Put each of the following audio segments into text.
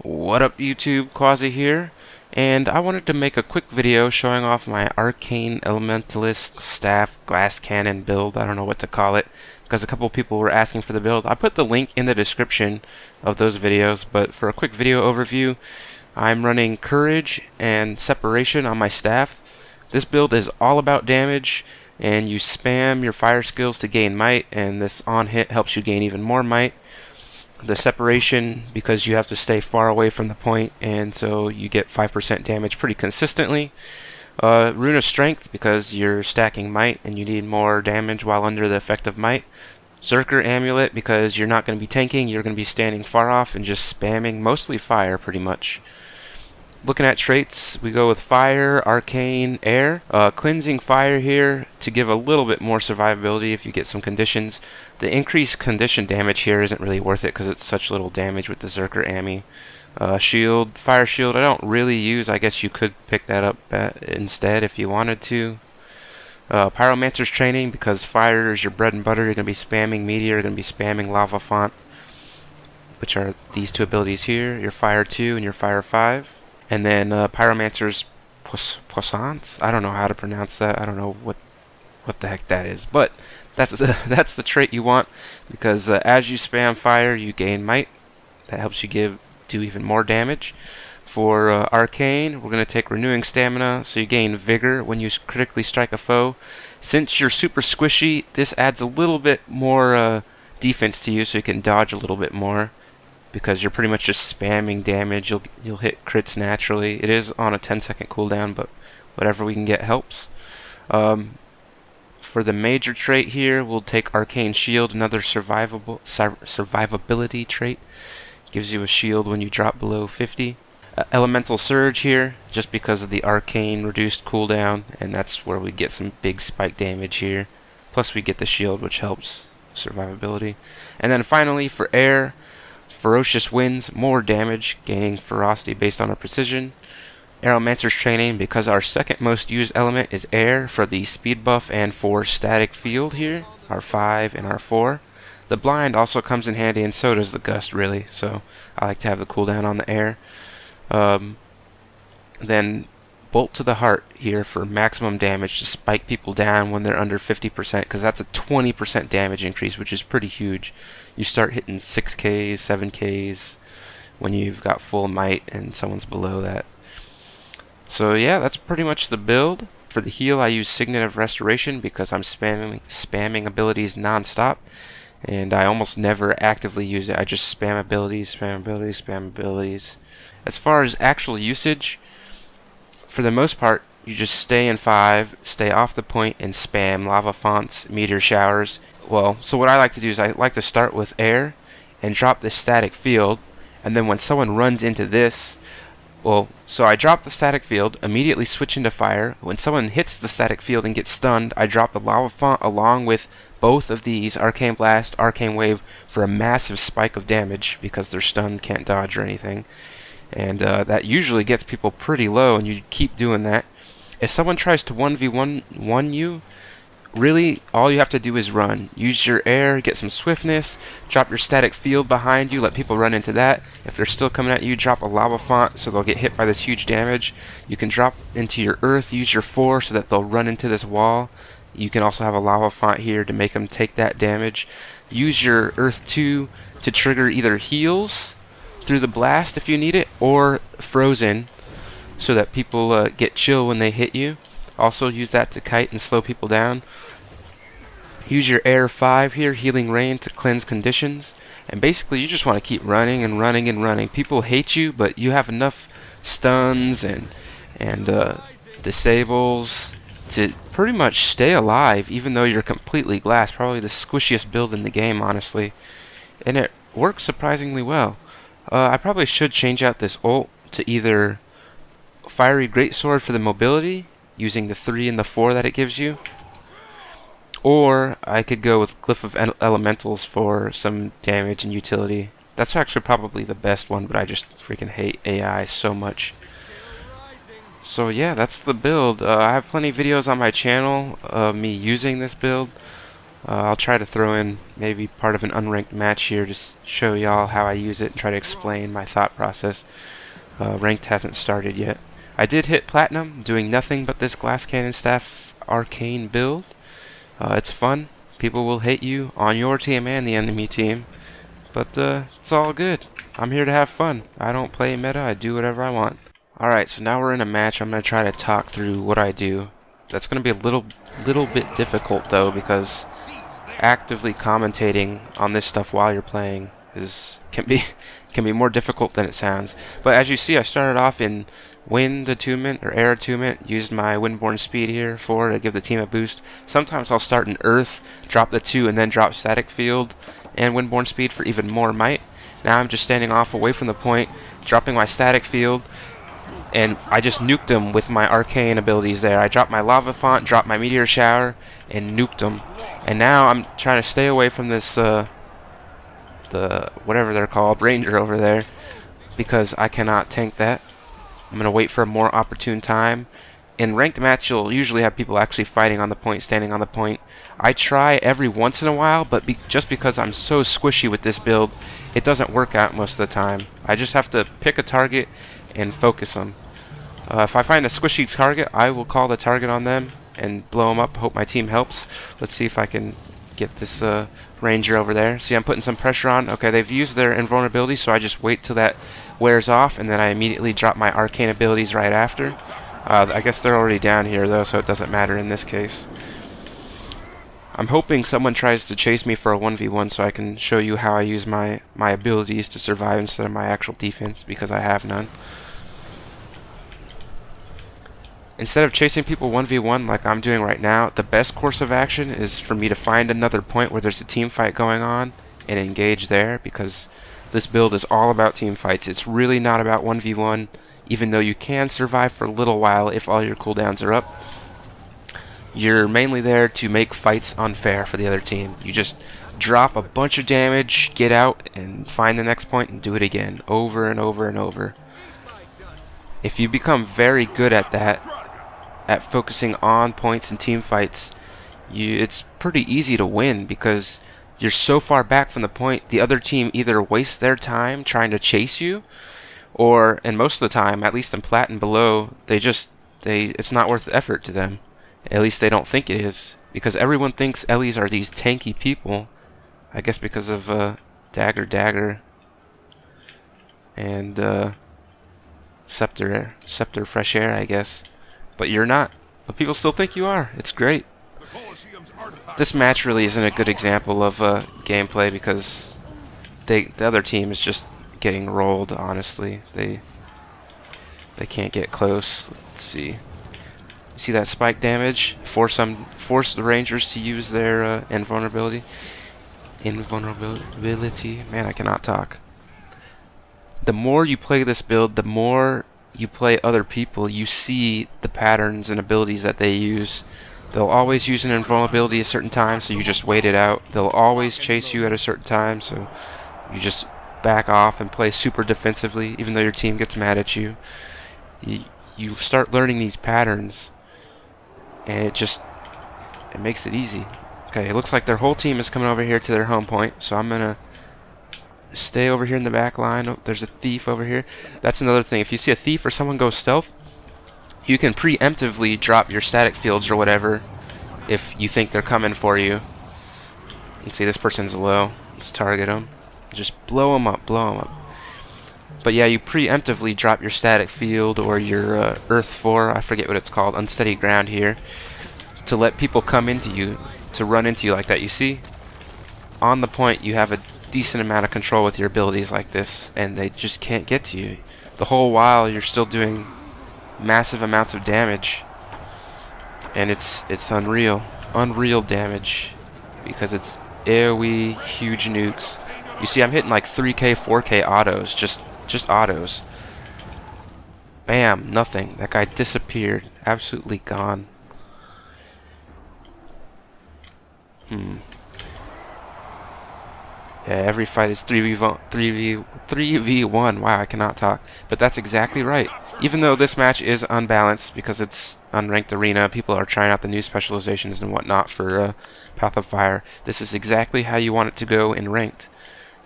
What up YouTube, Quasi here, and I wanted to make a quick video showing off my Arcane Elementalist Staff Glass Cannon build. I don't know what to call it, because a couple people were asking for the build. I put the link in the description of those videos, but for a quick video overview, I'm running Courage and Separation on my staff. This build is all about damage, and you spam your fire skills to gain might, and this on hit helps you gain even more might. The separation, because you have to stay far away from the point, and so you get 5% damage pretty consistently. Rune of Strength, because you're stacking might and you need more damage while under the effect of might. Zerker Amulet, because you're not going to be tanking, you're going to be standing far off and just spamming mostly fire pretty much. Looking at traits, we go with Fire, Arcane, Air. Cleansing Fire here to give a little bit more survivability if you get some conditions. The increased condition damage here isn't really worth it because it's such little damage with the Zerker Ammy. Shield, Fire Shield I don't really use. I guess you could pick that up instead if you wanted to. Pyromancer's Training, because fire is your bread and butter. You're going to be spamming Meteor, you're going to be spamming Lava Font, which are these two abilities here, your Fire 2 and your Fire 5. And then Pyromancer's Puissance. I don't know how to pronounce that. I don't know what the heck that is. But that's that's the trait you want, because as you spam fire, you gain might. That helps you do even more damage. For Arcane, we're going to take Renewing Stamina, so you gain Vigor when you critically strike a foe. Since you're super squishy, this adds a little bit more defense to you, so you can dodge a little bit more, because you're pretty much just spamming damage. You'll hit crits naturally. It is on a 10-second cooldown, but whatever we can get helps. For the major trait here, we'll take Arcane Shield, another survivability trait. Gives you a shield when you drop below 50. Elemental Surge here, just because of the Arcane reduced cooldown, and that's where we get some big spike damage here. Plus we get the shield, which helps survivability. And then finally, for Air, Ferocious Winds, more damage, gaining ferocity based on our precision. Aeromancer's Training, because our second most used element is air, for the speed buff and for static field here, our 5 and our 4. The blind also comes in handy, and so does the gust really, so I like to have the cooldown on the air. Then Bolt to the Heart here for maximum damage to spike people down when they're under 50%, because that's a 20% damage increase, which is pretty huge. You start hitting 6Ks, 7Ks when you've got full might and someone's below that. So yeah, that's pretty much the build. For the heal, I use Signet of Restoration because I'm spamming abilities non-stop, and I almost never actively use it. I just spam abilities, spam abilities, spam abilities. As far as actual usage, for the most part, you just stay in 5, stay off the point, and spam Lava Fonts, Meteor Showers. Well, so what I like to do is I like to start with air and drop this static field, and then when someone runs into this, so I drop the static field, immediately switch into fire. When someone hits the static field and gets stunned, I drop the Lava Font along with both of these, Arcane Blast, Arcane Wave, for a massive spike of damage because they're stunned, can't dodge or anything. And that usually gets people pretty low, and you keep doing that. If someone tries to 1v1 you, really all you have to do is run. Use your air, get some swiftness, drop your static field behind you, let people run into that. If they're still coming at you, drop a Lava Font so they'll get hit by this huge damage. You can drop into your earth, use your 4 so that they'll run into this wall. You can also have a Lava Font here to make them take that damage. Use your earth 2 to trigger either heals through the blast if you need it, or frozen so that people get chill when they hit you. Also use that to kite and slow people down. Use your air 5 here, Healing Rain, to cleanse conditions. And basically you just want to keep running and running and running. People hate you, but you have enough stuns and disables to pretty much stay alive even though you're completely glass. Probably the squishiest build in the game, honestly. And it works surprisingly well. I probably should change out this ult to either Fiery Greatsword for the mobility, using the 3 and the 4 that it gives you, or I could go with Glyph of Elementals for some damage and utility. That's actually probably the best one, but I just freaking hate AI so much. So yeah, that's the build. I have plenty of videos on my channel of me using this build. I'll try to throw in maybe part of an unranked match here, just show y'all how I use it and try to explain my thought process. Ranked hasn't started yet. I did hit Platinum, doing nothing but this Glass Cannon Staff Arcane build. It's fun. People will hate you on your team and the enemy team, but it's all good. I'm here to have fun. I don't play meta, I do whatever I want. Alright, so now we're in a match. I'm going to try to talk through what I do. That's going to be a little bit difficult though, because actively commentating on this stuff while you're playing can be more difficult than it sounds. But as you see, I started off in Wind Attunement or Air Attunement, used my Windborne Speed here to give the team a boost. Sometimes I'll start in Earth, drop the 2, and then drop Static Field and Windborne Speed for even more might. Now I'm just standing off away from the point, dropping my Static Field, and I just nuked them with my Arcane abilities there. I dropped my Lava Font, dropped my Meteor Shower, and nuked them. And now I'm trying to stay away from this, the whatever they're called, Ranger over there, because I cannot tank that. I'm going to wait for a more opportune time. In ranked match, you'll usually have people actually fighting on the point, standing on the point. I try every once in a while, but just because I'm so squishy with this build, it doesn't work out most of the time. I just have to pick a target and focus them. If I find a squishy target, I will call the target on them and blow them up. Hope my team helps. Let's see if I can get this Ranger over there. See, I'm putting some pressure on. Okay, they've used their invulnerability, so I just wait till that wears off, and then I immediately drop my Arcane abilities right after. I guess they're already down here, though, so it doesn't matter in this case. I'm hoping someone tries to chase me for a 1v1 so I can show you how I use my abilities to survive instead of my actual defense, because I have none. Instead of chasing people 1v1 like I'm doing right now, the best course of action is for me to find another point where there's a team fight going on and engage there, because this build is all about team fights. It's really not about 1v1, even though you can survive for a little while if all your cooldowns are up. You're mainly there to make fights unfair for the other team. You just drop a bunch of damage, get out, and find the next point and do it again, over and over and over. If you become very good at that, at focusing on points and team fights, it's pretty easy to win, because you're so far back from the point, the other team either wastes their time trying to chase you, or, and most of the time, at least in Plat and below, it's not worth the effort to them. At least they don't think it is, because everyone thinks Ellies are these tanky people. I guess because of Dagger, and Scepter Fresh Air, I guess. But you're not. But people still think you are. It's great. This match really isn't a good example of gameplay, because the other team is just getting rolled, honestly. They can't get close. Let's see. See that spike damage? Force the Rangers to use their invulnerability. Man, I cannot talk. The more you play this build, the more you play other people, you see the patterns and abilities that they use. They'll always use an invulnerability at certain times, so you just wait it out. They'll always chase you at a certain time, so you just back off and play super defensively, even though your team gets mad at you. You start learning these patterns, and it makes it easy. Okay, it looks like their whole team is coming over here to their home point, so I'm gonna stay over here in the back line. Oh, there's a thief over here. That's another thing. If you see a thief or someone go stealth, you can preemptively drop your static fields or whatever if you think they're coming for you. Let's see, this person's low. Let's target them. Just blow them up, blow them up. But yeah, you preemptively drop your static field or your Earth 4, I forget what it's called, unsteady ground here, to let people come into you, to run into you like that. You see, on the point you have a decent amount of control with your abilities like this, and they just can't get to you. The whole while you're still doing massive amounts of damage, and it's unreal damage, because it's AoE huge nukes. You see, I'm hitting like 3k 4k autos, just autos. Bam, nothing. That guy disappeared, absolutely gone. Yeah, every fight is 3v1. Wow, I cannot talk. But that's exactly right. Even though this match is unbalanced because it's unranked arena, people are trying out the new specializations and whatnot for Path of Fire. This is exactly how you want it to go in ranked.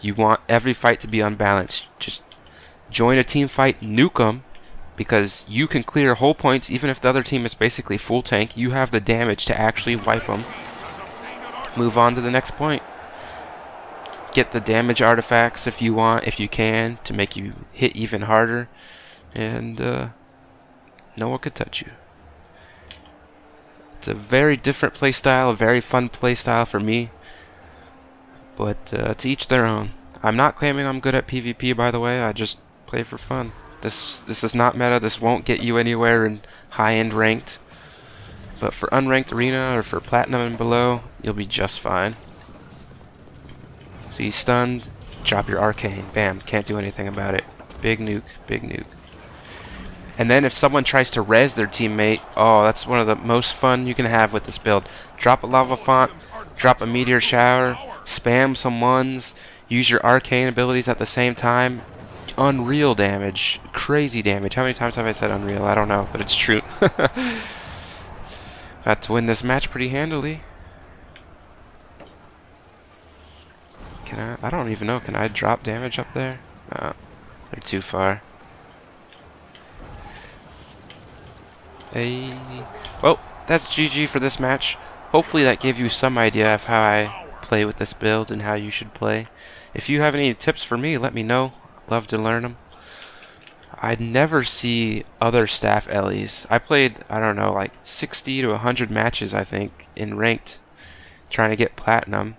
You want every fight to be unbalanced. Just join a team fight, nuke them, because you can clear whole points even if the other team is basically full tank. You have the damage to actually wipe them. Move on to the next point. Get the damage artifacts if you want, if you can, to make you hit even harder, and no one could touch you. It's a very different playstyle, a very fun playstyle for me, but to each their own. I'm not claiming I'm good at PvP, by the way. I just play for fun. This is not meta. This won't get you anywhere in high-end ranked, but for unranked arena or for platinum and below, you'll be just fine. See, stunned, drop your Arcane. Bam, can't do anything about it. Big nuke, big nuke. And then if someone tries to res their teammate, oh, that's one of the most fun you can have with this build. Drop a lava font, drop a meteor shower, spam some ones, use your Arcane abilities at the same time. Unreal damage, crazy damage. How many times have I said unreal? I don't know, but it's true. Got to win this match pretty handily. Can I don't even know. Can I drop damage up there? No, they're too far. Hey. Well, that's GG for this match. Hopefully that gave you some idea of how I play with this build and how you should play. If you have any tips for me, let me know. Love to learn them. I'd never see other staff Ellies. I played, I don't know, like 60 to 100 matches, I think, in ranked, trying to get platinum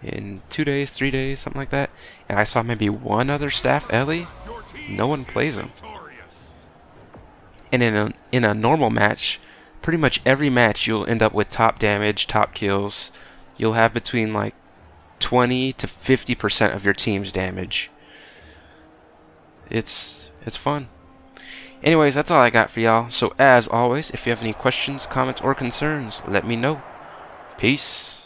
in 2 days, 3 days, something like that. And I saw maybe one other staff Ellie. No one plays him. And in a normal match, pretty much every match you'll end up with top damage, top kills. You'll have between like 20 to 50% of your team's damage. It's fun. Anyways, that's all I got for y'all. So as always, if you have any questions, comments, or concerns, let me know. Peace.